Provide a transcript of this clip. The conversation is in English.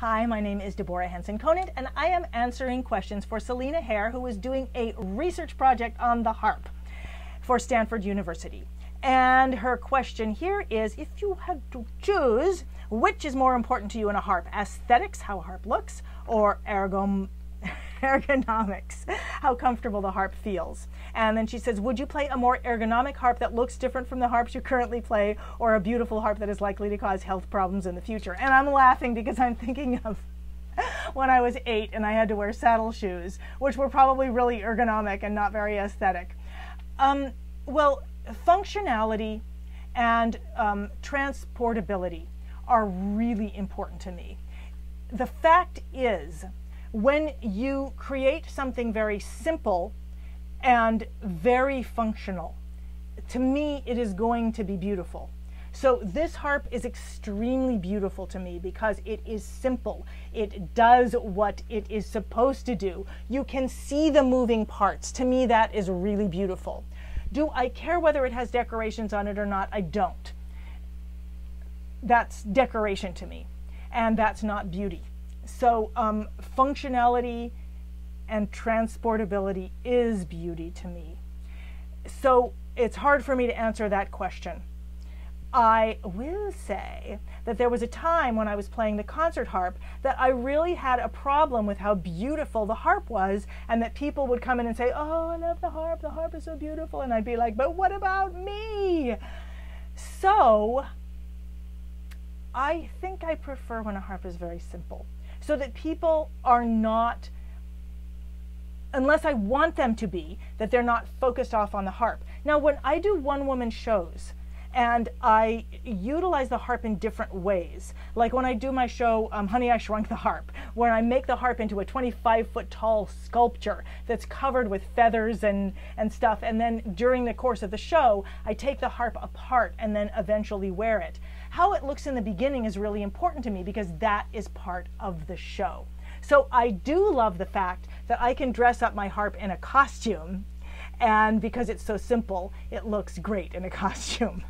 Hi, my name is Deborah Henson-Conant, and I am answering questions for Selina Hare, who is doing a research project on the harp for Stanford University. And her question here is, if you had to choose, which is more important to you in a harp? Aesthetics, how a harp looks, or ergonomics, how comfortable the harp feels? And then she says, would you play a more ergonomic harp that looks different from the harps you currently play, or a beautiful harp that is likely to cause health problems in the future? And I'm laughing because I'm thinking of when I was 8 and I had to wear saddle shoes, which were probably really ergonomic and not very aesthetic. Well, functionality and transportability are really important to me. The fact is, when you create something very simple and very functional, to me it is going to be beautiful. So this harp is extremely beautiful to me because it is simple. It does what it is supposed to do. You can see the moving parts. To me, that is really beautiful. Do I care whether it has decorations on it or not? I don't. That's decoration to me, and that's not beauty. So functionality and transportability is beauty to me. So it's hard for me to answer that question. I will say that there was a time when I was playing the concert harp that I really had a problem with how beautiful the harp was, and that people would come in and say, oh, I love the harp is so beautiful, and I'd be like, but what about me? So I think I prefer when a harp is very simple, so that people are not, unless I want them to be, that they're not focused off on the harp. Now, when I do one-woman shows, and I utilize the harp in different ways, like when I do my show, Honey, I Shrunk the Harp, where I make the harp into a 25-foot tall sculpture that's covered with feathers and stuff, and then during the course of the show, I take the harp apart and then eventually wear it. How it looks in the beginning is really important to me because that is part of the show. So I do love the fact that I can dress up my harp in a costume, and because it's so simple, it looks great in a costume.